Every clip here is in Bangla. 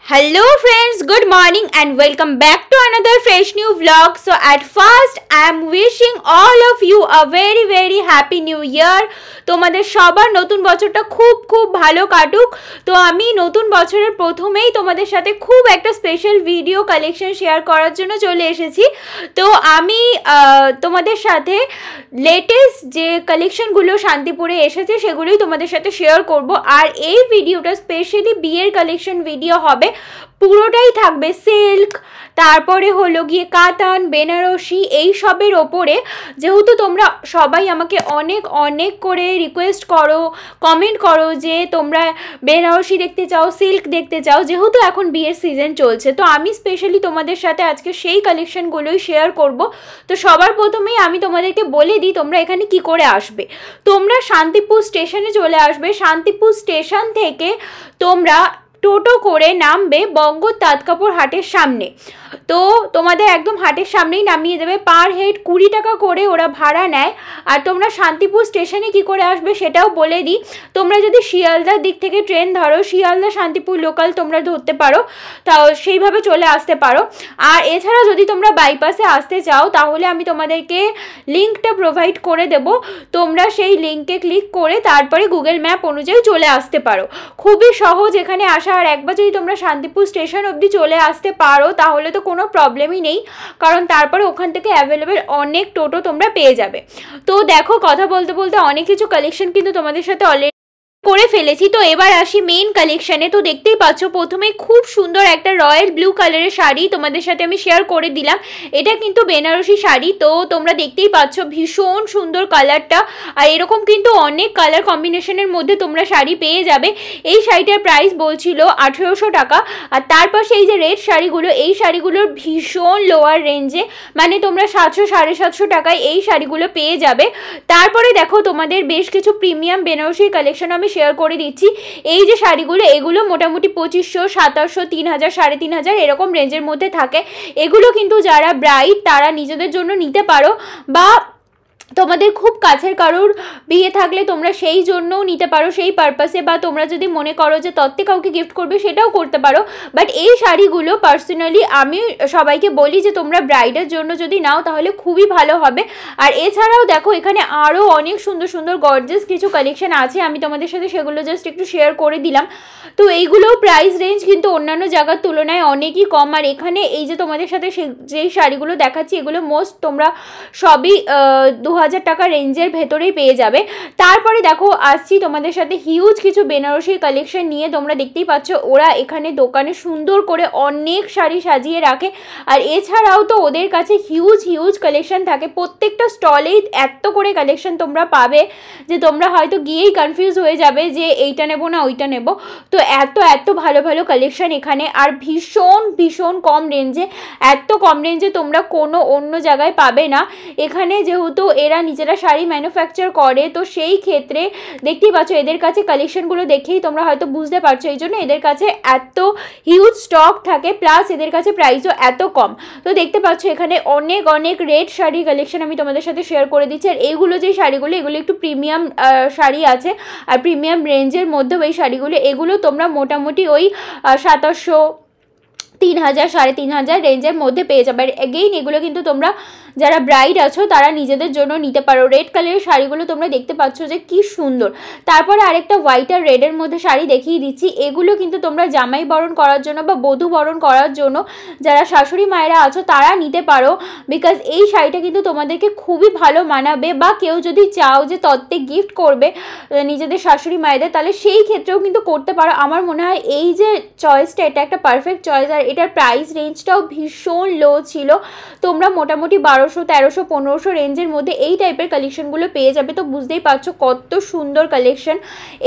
Hello friends, good morning and welcome back to another fresh new vlog. So at first I am wishing all of you a very happy new year. তোমাদের সবার নতুন বছরটা খুব ভালো কাটুক। তো আমি নতুন বছরের প্রথমেই তোমাদের সাথে খুব একটা স্পেশাল ভিডিও কালেকশন শেয়ার করার জন্য চলে এসেছি। তো আমি তোমাদের সাথে লেটেস্ট যে কালেকশনগুলো শান্তিপুরে এসেছে সেগুলোই তোমাদের সাথে শেয়ার করব। আর এই ভিডিওটা স্পেশালি বিয়ের কালেকশন ভিডিও হবে, পুরোটাই থাকবে সিল্ক, তারপরে হলো গিয়ে কাতান, বেনারসি এই সবের ওপরে। যেহেতু তোমরা সবাই আমাকে অনেক করে রিকোয়েস্ট করো, কমেন্ট করো যে তোমরা বেনারসি দেখতে চাও, সিল্ক দেখতে চাও, যেহেতু এখন বিয়ের সিজন চলছে, তো আমি স্পেশালি তোমাদের সাথে আজকে সেই কালেকশনগুলোই শেয়ার করব। তো সবার প্রথমেই আমি তোমাদেরকে বলে দিই তোমরা এখানে কি করে আসবে। তোমরা শান্তিপুর স্টেশনে চলে আসবে। শান্তিপুর স্টেশন থেকে তোমরা টোটো করে নামবে বঙ্গ তাঁতকাপড় হাটের সামনে। তো তোমাদের একদম হাটের সামনেই নামিয়ে দেবে। পার হেড 20 টাকা করে ওরা ভাড়া নেয়। আর তোমরা শান্তিপুর স্টেশনে কি করে আসবে সেটাও বলে দিই। তোমরা যদি শিয়ালদার দিক থেকে ট্রেন ধরো, শিয়ালদা শান্তিপুর লোকাল তোমরা ধরতে পারো, তাও সেইভাবে চলে আসতে পারো। আর এছাড়া যদি তোমরা বাইপাসে আসতে চাও তাহলে আমি তোমাদেরকে লিঙ্কটা প্রোভাইড করে দেব। তোমরা সেই লিঙ্কে ক্লিক করে তারপরে গুগল ম্যাপ অনুযায়ী চলে আসতে পারো। খুবই সহজ এখানে আসা। আর একবার যদি তোমরা শান্তিপুর স্টেশন অবধি চলে আসতে পারো তাহলে তো কোনো প্রবলেমই নেই, কারণ তারপরে ওখান থেকে অ্যাভেলেবেল অনেক টোটো তোমরা পেয়ে যাবে। তো দেখো, কথা বলতে বলতে অনেক কিছু কালেকশন কিন্তু তোমাদের সাথে অলরেডি করে ফেলেছি। তো এবার আসি মেইন কালেকশানে। তো দেখতেই পাচ্ছ প্রথমে খুব সুন্দর একটা রয়্যাল ব্লু কালারের শাড়ি তোমাদের সাথে আমি শেয়ার করে দিলাম। এটা কিন্তু বেনারসি শাড়ি। তো তোমরা দেখতেই পাচ্ছ ভীষণ সুন্দর কালারটা। আর এরকম কিন্তু অনেক কালার কম্বিনেশনের মধ্যে তোমরা শাড়ি পেয়ে যাবে। এই শাড়িটার প্রাইস বলছিল 1800 টাকা। আর তার পাশে এই যে রেড শাড়িগুলো, এই শাড়িগুলোর ভীষণ লোয়ার রেঞ্জে, মানে তোমরা 700 750 টাকায় এই শাড়িগুলো পেয়ে যাবে। তারপরে দেখো তোমাদের বেশ কিছু প্রিমিয়াম বেনারসি কালেকশন আমি শেয়ার করে দিচ্ছি। এই যে শাড়িগুলো, এগুলো মোটামুটি 2500 2700 3000 3500 এরকম রেঞ্জের মধ্যে থাকে। এগুলো কিন্তু যারা ব্রাইড তারা নিজেদের জন্য নিতে পারো, বা তোমাদের খুব কাছের কারোর বিয়ে থাকলে তোমরা সেই জন্যও নিতে পারো, সেই পারপাসে, বা তোমরা যদি মনে করো যে তত্ত্বে কাউকে গিফট করবে সেটাও করতে পারো। বাট এই শাড়িগুলো পার্সোনালি আমি সবাইকে বলি যে তোমরা ব্রাইডের জন্য যদি নাও তাহলে খুবই ভালো হবে। আর এছাড়াও দেখো এখানে আরও অনেক সুন্দর গর্জিয়াস কিছু কালেকশন আছে, আমি তোমাদের সাথে সেগুলো জাস্ট একটু শেয়ার করে দিলাম। তো এইগুলো প্রাইস রেঞ্জ কিন্তু অন্যান্য জায়গার তুলনায় অনেকই কম। আর এখানে এই যে তোমাদের সাথে যেই শাড়িগুলো দেখাচ্ছি এগুলো মোস্ট তোমরা সবই 2000 টাকা রেঞ্জের ভেতরেই পেয়ে যাবে। তারপরে দেখো আসছি তোমাদের সাথে হিউজ কিছু বেনারসি কালেকশন নিয়ে। তোমরা দেখতেই পাচ্ছ ওরা এখানে দোকানে সুন্দর করে অনেক শাড়ি সাজিয়ে রাখে। আর এছাড়াও তো ওদের কাছে হিউজ কালেকশন থাকে। প্রত্যেকটা স্টলেই এত করে কালেকশন তোমরা পাবে যে তোমরা হয়তো গিয়েই কনফিউজ হয়ে যাবে যে এইটা নেবো না ওইটা নেবো। তো এত ভালো কালেকশন এখানে। আর ভীষণ কম রেঞ্জে, এত কম রেঞ্জে তোমরা কোনো অন্য জায়গায় পাবে না। এখানে যেহেতু এরা নিজেরা শাড়ি ম্যানুফ্যাকচার করে, তো সেই ক্ষেত্রে দেখতেই পাচ্ছ এদের কাছে কালেকশনগুলো দেখেই তোমরা হয়তো বুঝতে পারছো এই জন্য এদের কাছে এত হিউজ স্টক থাকে, প্লাস এদের কাছে প্রাইসও এত কম। তো দেখতে পাচ্ছ এখানে অনেক রেড শাড়ি কালেকশন আমি তোমাদের সাথে শেয়ার করে দিচ্ছি। আর এইগুলো যে শাড়িগুলো, এগুলো একটু প্রিমিয়াম শাড়ি আছে, আর প্রিমিয়াম রেঞ্জের মধ্যেও এই শাড়িগুলো, এগুলো তোমরা মোটামুটি ওই 2700 3000 3500 রেঞ্জের মধ্যে পেয়ে যাবে। আর এগেইন এগুলো কিন্তু তোমরা যারা ব্রাইড আছো তারা নিজেদের জন্য নিতে পারো। রেড কালারের শাড়িগুলো তোমরা দেখতে পাচ্ছ যে কি সুন্দর। তারপরে আরেকটা হোয়াইট আর রেডের মধ্যে শাড়ি দেখিয়ে দিচ্ছি। এগুলো কিন্তু তোমরা জামাই বরণ করার জন্য বা বধূ বরণ করার জন্য যারা শাশুড়ি মায়েরা আছো তারা নিতে পারো, বিকজ এই শাড়িটা কিন্তু তোমাদেরকে খুবই ভালো মানাবে। বা কেউ যদি চাও যে তত্ত্বে গিফট করবে নিজেদের শাশুড়ি মায়েদের, তাহলে সেই ক্ষেত্রেও কিন্তু করতে পারো। আমার মনে হয় এই যে চয়েসটা, এটা একটা পারফেক্ট চয়েস। আর এটার প্রাইস রেঞ্জটাও ভীষণ লো ছিল। তোমরা মোটামুটি 1200 1300 1500 রেঞ্জের মধ্যে এই টাইপের কালেকশনগুলো পেয়ে যাবে। তো বুঝতেই পারছো কত সুন্দর কালেকশন।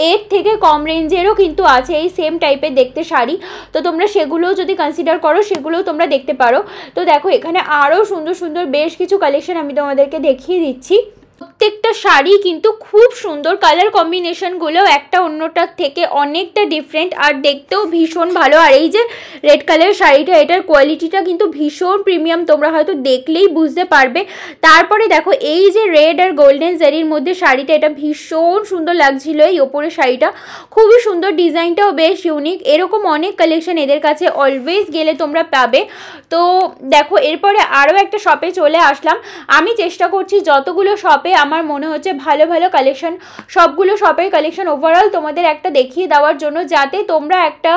এর থেকে কম রেঞ্জেরও কিন্তু আছে এই সেম টাইপের দেখতে শাড়ি। তো তোমরা সেগুলোও যদি কনসিডার করো সেগুলোও তোমরা দেখতে পারো। তো দেখো এখানে আরও সুন্দর বেশ কিছু কালেকশন আমি তোমাদেরকে দেখিয়ে দিচ্ছি। প্রত্যেকটা শাড়ি কিন্তু খুব সুন্দর, কালার কম্বিনেশনগুলো একটা অন্যটার থেকে অনেকটা ডিফারেন্ট আর দেখতেও ভীষণ ভালো। আর এই যে রেড কালারের শাড়িটা, এটার কোয়ালিটিটা কিন্তু ভীষণ প্রিমিয়াম, তোমরা হয়তো দেখলেই বুঝতে পারবে। তারপরে দেখো এই যে রেড আর গোল্ডেন জারির মধ্যে শাড়িটা, এটা ভীষণ সুন্দর লাগছিল। এই ওপরের শাড়িটা খুবই সুন্দর, ডিজাইনটাও বেশ ইউনিক। এরকম অনেক কালেকশন এদের কাছে অলওয়েজ গেলে তোমরা পাবে। তো দেখো এরপরে আরও একটা শপে চলে আসলাম। আমি চেষ্টা করছি যতগুলো শপে আমার মনে হচ্ছে ভালো ভালো কালেকশন, সবগুলো শপের কালেকশন ওভারঅল তোমাদের একটা দেখিয়ে দেওয়ার জন্য, যাতে তোমরা একটা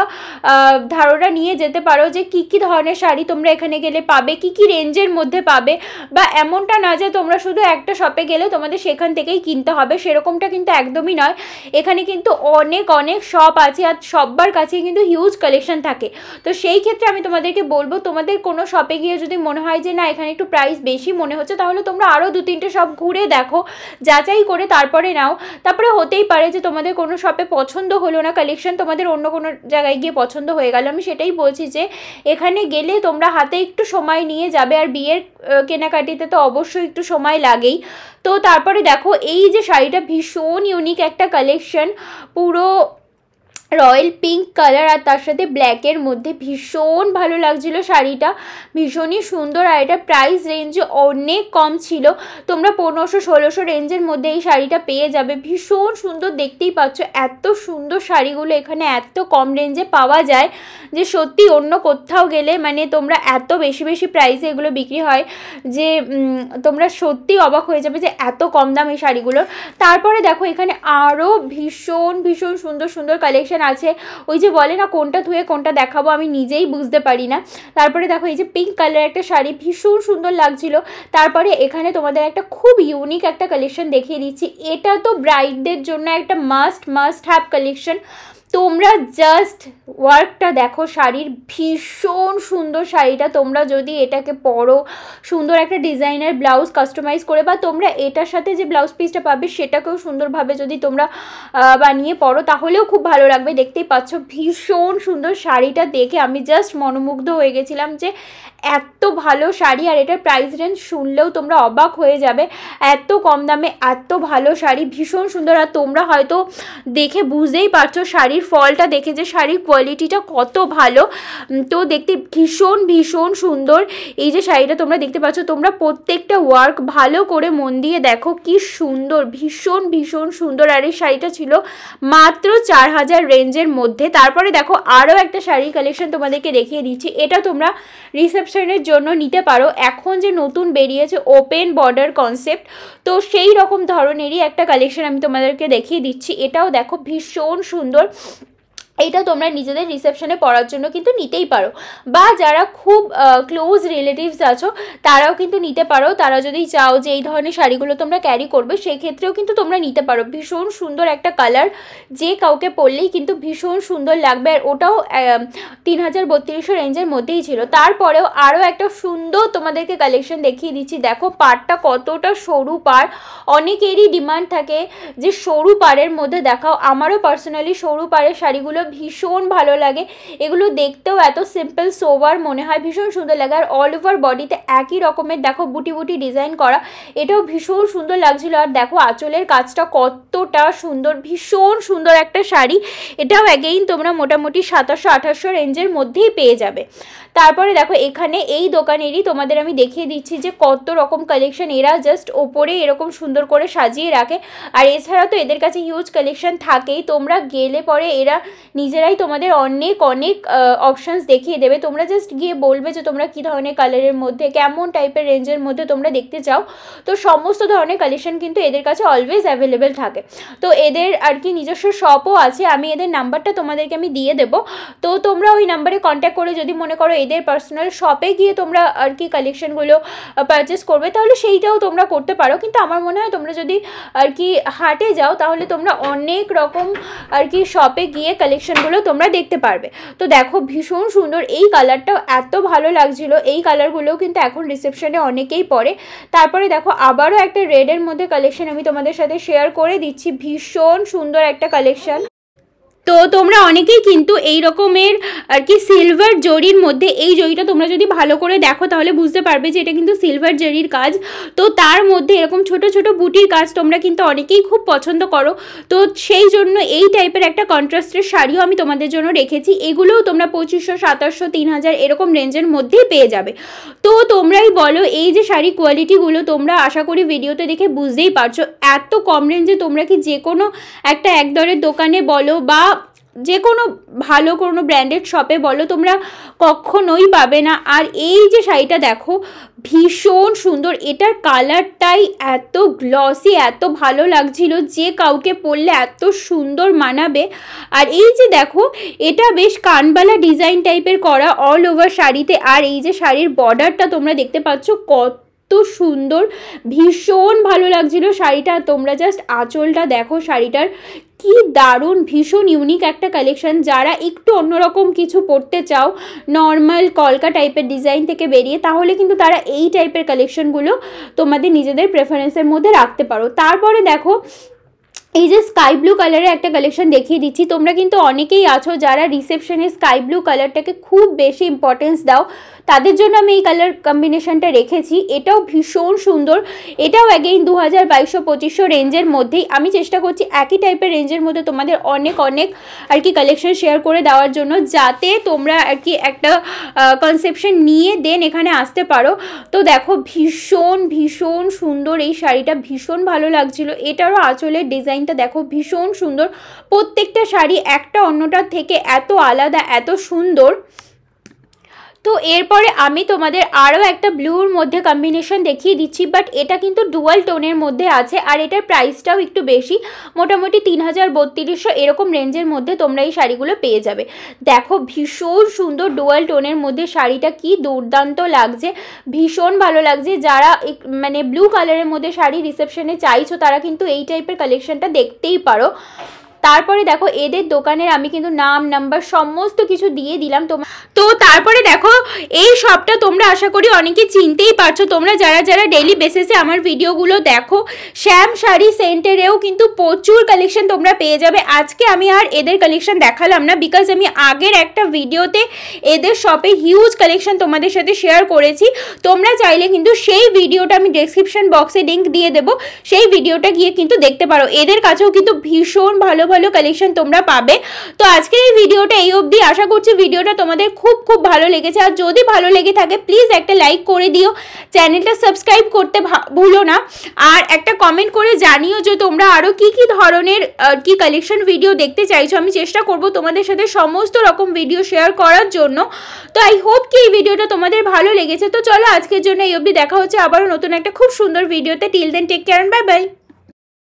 ধারণা নিয়ে যেতে পারো যে কী কী ধরনের শাড়ি তোমরা এখানে গেলে পাবে, কী কী রেঞ্জের মধ্যে পাবে। বা এমনটা না যে তোমরা শুধু একটা শপে গেলে তোমাদের সেখান থেকেই কিনতে হবে, সেরকমটা কিন্তু একদমই নয়। এখানে কিন্তু অনেক অনেক শপ আছে আর সবার কাছে কিন্তু হিউজ কালেকশন থাকে। তো সেই ক্ষেত্রে আমি তোমাদেরকে বলবো, তোমাদের কোনো শপে গিয়ে যদি মনে হয় যে না এখানে একটু প্রাইস বেশি মনে হচ্ছে, তাহলে তোমরা আরও 2-3টে শপ ঘুরে দেখো, যাচাই করে তারপরে নাও। তারপরে হতেই পারে যে তোমাদের কোনো শপে পছন্দ হলো না কালেকশন, তোমাদের অন্য কোনো জায়গায় গিয়ে পছন্দ হয়ে গেল। আমি সেটাই বলছি যে এখানে গেলে তোমরা হাতে একটু সময় নিয়ে যাবে, আর বিয়ের কেনাকাটিতে তো অবশ্যই একটু সময় লাগেই। তো তারপরে দেখো এই যে শাড়িটা ভীষণ ইউনিক একটা কালেকশন, পুরো রয়্যাল পিঙ্ক কালার আর তার সাথে ব্ল্যাকের মধ্যে, ভীষণ ভালো লাগছিল শাড়িটা, ভীষণই সুন্দর। আর এটা প্রাইস রেঞ্জে অনেক কম ছিল, তোমরা 1500-1600 রেঞ্জের মধ্যে এই শাড়িটা পেয়ে যাবে। ভীষণ সুন্দর, দেখতেই পাচ্ছ এত সুন্দর শাড়িগুলো এখানে এত কম রেঞ্জে পাওয়া যায় যে সত্যি অন্য কোথাও গেলে মানে তোমরা এত বেশি বেশি প্রাইসে এগুলো বিক্রি হয় যে তোমরা সত্যি অবাক হয়ে যাবে যে এত কম দাম এই শাড়িগুলোর। তারপরে দেখো এখানে আরও ভীষণ ভীষণ সুন্দর সুন্দর কালেকশন আছে। ওই যে বলে না কোনটা ধুয়ে কোনটা দেখাবো, আমি নিজেই বুঝতে পারি না। তারপরে দেখো এই যে পিঙ্ক কালার একটা শাড়ি, ভীষণ সুন্দর লাগছিল। তারপরে এখানে তোমাদের একটা খুব ইউনিক একটা কালেকশন দেখিয়ে দিচ্ছি, এটা তো ব্রাইডদের জন্য একটা মাস্ট হ্যাভ কালেকশন। তোমরা জাস্ট ওয়ার্কটা দেখো শাড়ির, ভীষণ সুন্দর শাড়িটা। তোমরা যদি এটাকে পরো, সুন্দর একটা ডিজাইনার ব্লাউজ কাস্টমাইজ করে, বা তোমরা এটার সাথে যে ব্লাউজ পিসটা পাবে সেটাকেও সুন্দরভাবে যদি তোমরা বানিয়ে পরো তাহলেও খুব ভালো লাগবে। দেখতেই পাচ্ছ ভীষণ সুন্দর শাড়িটা দেখে আমি জাস্ট মনোমুগ্ধ হয়ে গেছিলাম যে এত ভালো শাড়ি। আর এটার প্রাইস রেঞ্জ শুনলেও তোমরা অবাক হয়ে যাবে, এত কম দামে এত ভালো শাড়ি, ভীষণ সুন্দর। আর তোমরা হয়তো দেখে বুঝতেই পারছো শাড়ির ফলটা দেখে যে শাড়ির কোয়ালিটিটা কত ভালো। তো দেখতে ভীষণ ভীষণ সুন্দর এই যে শাড়িটা তোমরা দেখতে পাচ্ছ। তোমরা প্রত্যেকটা ওয়ার্ক ভালো করে মন দিয়ে দেখো, কি সুন্দর, ভীষণ ভীষণ সুন্দর। আর এই শাড়িটা ছিল মাত্র 4000 রেঞ্জের মধ্যে। তারপরে দেখো আরও একটা শাড়ির কালেকশন তোমাদেরকে দেখিয়ে দিচ্ছি, এটা তোমরা রিসেপশনের জন্য নিতে পারো। এখন যে নতুন বেরিয়েছে ওপেন বর্ডার কনসেপ্ট, তো সেই রকম ধরনেরই একটা কালেকশন আমি তোমাদেরকে দেখিয়ে দিচ্ছি। এটাও দেখো ভীষণ সুন্দর, এটা তোমরা নিজেদের রিসেপশনে পরার জন্য কিন্তু নিতেই পারো, বা যারা খুব ক্লোজ রিলেটিভস আছো তারাও কিন্তু নিতে পারো। তারা যদি চাও যে এই ধরনের শাড়িগুলো তোমরা ক্যারি করবে সেই ক্ষেত্রেও কিন্তু তোমরা নিতে পারো। ভীষণ সুন্দর একটা কালার, যে কাউকে পরলেই কিন্তু ভীষণ সুন্দর লাগবে। আর ওটাও 3000-3200 রেঞ্জের মধ্যেই ছিল। তারপরেও আরও একটা সুন্দর তোমাদেরকে কালেকশন দেখিয়ে দিচ্ছি। দেখো পাড়টা কতটা সরু পাড়, অনেকেরই ডিমান্ড থাকে যে সরু পাড়ের মধ্যে দেখাও। আমারও পার্সোনালি সরু পাড়ের শাড়িগুলো ভীষণ ভালো লাগে, এগুলো দেখতেও এত সিম্পল সোবার মনে হয়, ভীষণ সুন্দর লাগে। আর অল ওভার বডিতে একই রকমের দেখো বুটি বুটি ডিজাইন করা, এটাও ভীষণ সুন্দর লাগছিল। আর দেখো আঁচলের কাজটা কতটা সুন্দর, ভীষণ সুন্দর একটা শাড়ি। এটাও অ্যাগেইন তোমরা মোটামুটি 2700-2800 রেঞ্জের মধ্যেই পেয়ে যাবে। তারপরে দেখো এখানে এই দোকানেরই তোমাদের আমি দেখিয়ে দিচ্ছি যে কত রকম কালেকশন এরা জাস্ট ওপরে এরকম সুন্দর করে সাজিয়ে রাখে। আর এছাড়া তো এদের কাছে হিউজ কালেকশন থাকেই, তোমরা গেলে পরে এরা নিজেরাই তোমাদের অনেক অনেক অপশানস দেখিয়ে দেবে। তোমরা জাস্ট গিয়ে বলবে যে তোমরা কী ধরনের কালারের মধ্যে, কেমন টাইপের রেঞ্জের মধ্যে তোমরা দেখতে চাও। তো সমস্ত ধরনের কালেকশন কিন্তু এদের কাছে অলওয়েজ অ্যাভেলেবেল থাকে। তো এদের আর কি নিজস্ব শপও আছে, আমি এদের নাম্বারটা তোমাদেরকে আমি দিয়ে দেবো। তো তোমরা ওই নাম্বারে কন্ট্যাক্ট করে যদি মনে করো এদের পার্সোনাল শপে গিয়ে তোমরা আর কি কালেকশনগুলো পারচেস করবে তাহলে সেইটাও তোমরা করতে পারো। কিন্তু আমার মনে হয় তোমরা যদি আর কি হাটে যাও তাহলে তোমরা অনেক রকম আর কি শপে গিয়ে কালেকশনগুলো তোমরা দেখতে পারবে। তো দেখো ভীষণ সুন্দর, এই কালারটাও এত ভালো লাগছিল। এই কালারগুলোও কিন্তু এখন রিসেপশনে অনেকেই পরে। তারপরে দেখো আবারও একটা রেডের মধ্যে কালেকশন আমি তোমাদের সাথে শেয়ার করে দিচ্ছি, ভীষণ সুন্দর একটা কালেকশন। তো তোমরা অনেকেই কিন্তু এই রকমের আর কি সিলভার জরির মধ্যে, এই জরিটা তোমরা যদি ভালো করে দেখো তাহলে বুঝতে পারবে যে এটা কিন্তু সিলভার জরির কাজ। তো তার মধ্যে এরকম ছোট ছোট বুটির কাজ তোমরা কিন্তু অনেকেই খুব পছন্দ করো। তো সেই জন্য এই টাইপের একটা কন্ট্রাস্টের শাড়িও আমি তোমাদের জন্য রেখেছি। এগুলোও তোমরা 2500, 2700, 3000 এরকম রেঞ্জের মধ্যেই পেয়ে যাবে। তো তোমরাই বলো, এই যে শাড়ি কোয়ালিটিগুলো তোমরা আশা করি ভিডিওতে দেখে বুঝতেই পারছো, এত কম রেঞ্জে তোমরা কি যে কোনো একটা একদরের দোকানে বলো বা যে কোনো ভালো কোনো ব্র্যান্ডেড শপে বলো, তোমরা কখনোই পাবে না। আর এই যে শাড়িটা দেখো, ভীষণ সুন্দর, এটার কালারটাই এত গ্লসি, এত ভালো লাগছিল, যে কাউকে পরলে এত সুন্দর মানাবে। আর এই যে দেখো, এটা বেশ কানবালা ডিজাইন টাইপের করা অল ওভার শাড়িতে। আর এই যে শাড়ির বর্ডারটা তোমরা দেখতে পাচ্ছ কত সুন্দর, ভীষণ ভালো লাগছিল শাড়িটা। তোমরা জাস্ট আঁচলটা দেখো শাড়িটার, কি দারুণ, ভীষণ ইউনিক একটা কালেকশন। যারা একটু অন্যরকম কিছু পরতে চাও, নর্মাল কলকা টাইপের ডিজাইন থেকে বেরিয়ে, তাহলে কিন্তু তারা এই টাইপের কালেকশনগুলো তোমাদের নিজেদের প্রেফারেন্সের মধ্যে রাখতে পারো। তারপরে দেখো, এই যে স্কাই ব্লু কালারের একটা কালেকশন দেখিয়ে দিচ্ছি। তোমরা কিন্তু অনেকেই আছো যারা রিসেপশনে স্কাই ব্লু কালারটাকে খুব বেশি ইম্পর্টেন্স দাও, তাদের জন্য আমি এই কালার কম্বিনেশনটা রেখেছি। এটাও ভীষণ সুন্দর, এটাও অ্যাগেইন 2000, 2200, 2500 রেঞ্জের মধ্যেই। আমি চেষ্টা করছি একই টাইপের রেঞ্জের মধ্যে তোমাদের অনেক আর কি কালেকশন শেয়ার করে দেওয়ার জন্য, যাতে তোমরা আর কি একটা কনসেপশন নিয়ে দেন এখানে আসতে পারো। তো দেখো, ভীষণ সুন্দর এই শাড়িটা, ভীষণ ভালো লাগছিল। এটারও আঁচলের ডিজাইনটা দেখো, ভীষণ সুন্দর। প্রত্যেকটা শাড়ি একটা অন্যটার থেকে এত আলাদা, এত সুন্দর। তো এরপরে আমি তোমাদের আরও একটা ব্লুর মধ্যে কম্বিনেশন দেখিয়ে দিচ্ছি, বাট এটা কিন্তু ডুয়াল টোনের মধ্যে আছে। আর এটার প্রাইসটাও একটু বেশি, মোটামুটি 3000, 3200 এরকম রেঞ্জের মধ্যে তোমরা এই শাড়িগুলো পেয়ে যাবে। দেখো, ভীষণ সুন্দর ডুয়াল টোনের মধ্যে শাড়িটা, কি দুর্দান্ত লাগছে, ভীষণ ভালো লাগছে। যারা মানে ব্লু কালারের মধ্যে শাড়ি রিসেপশনে চাইছো, তারা কিন্তু এই টাইপের কালেকশনটা দেখতেই পারো। তারপরে দেখো, এদের দোকানের আমি কিন্তু নাম, নাম্বার সমস্ত কিছু দিয়ে দিলাম। তো তারপরে দেখো, এই শপটা তোমরা আশা করি অনেকে চিনতেই পারছো, তোমরা যারা ডেইলি বেসিসে আমার ভিডিওগুলো দেখো। শ্যাম শাড়ি সেন্টারেও কিন্তু প্রচুর কালেকশন তোমরা পেয়ে যাবে। আজকে আমি আর এদের কালেকশন দেখালাম না, বিকজ আমি আগের একটা ভিডিওতে এদের শপে হিউজ কালেকশন তোমাদের সাথে শেয়ার করেছি। তোমরা চাইলে কিন্তু সেই ভিডিওটা আমি ডেসক্রিপশন বক্সে লিঙ্ক দিয়ে দেবো, সেই ভিডিওটা গিয়ে কিন্তু দেখতে পারো। এদের কাছেও কিন্তু ভীষণ ভালো কালেকশন তোমরা পাবে। তো আজকের এই ভিডিওটা এই অবধি। আশা করছি ভিডিওটা তোমাদের খুব ভালো লেগেছে। আর যদি ভালো লেগে থাকে প্লিজ একটা লাইক করে দিও, চ্যানেলটা সাবস্ক্রাইব করতে ভুলো না। আর একটা কমেন্ট করে জানিও যে তোমরা আরও কি ধরনের কি কালেকশন ভিডিও দেখতে চাইছো। আমি চেষ্টা করব তোমাদের সাথে সমস্ত রকম ভিডিও শেয়ার করার জন্য। তো আই হোপ কি এই ভিডিওটা তোমাদের ভালো লেগেছে। তো চলো আজকের জন্য এই অবধি, দেখা হচ্ছে আবারও নতুন একটা খুব সুন্দর ভিডিওতে। Till then take care, bye by.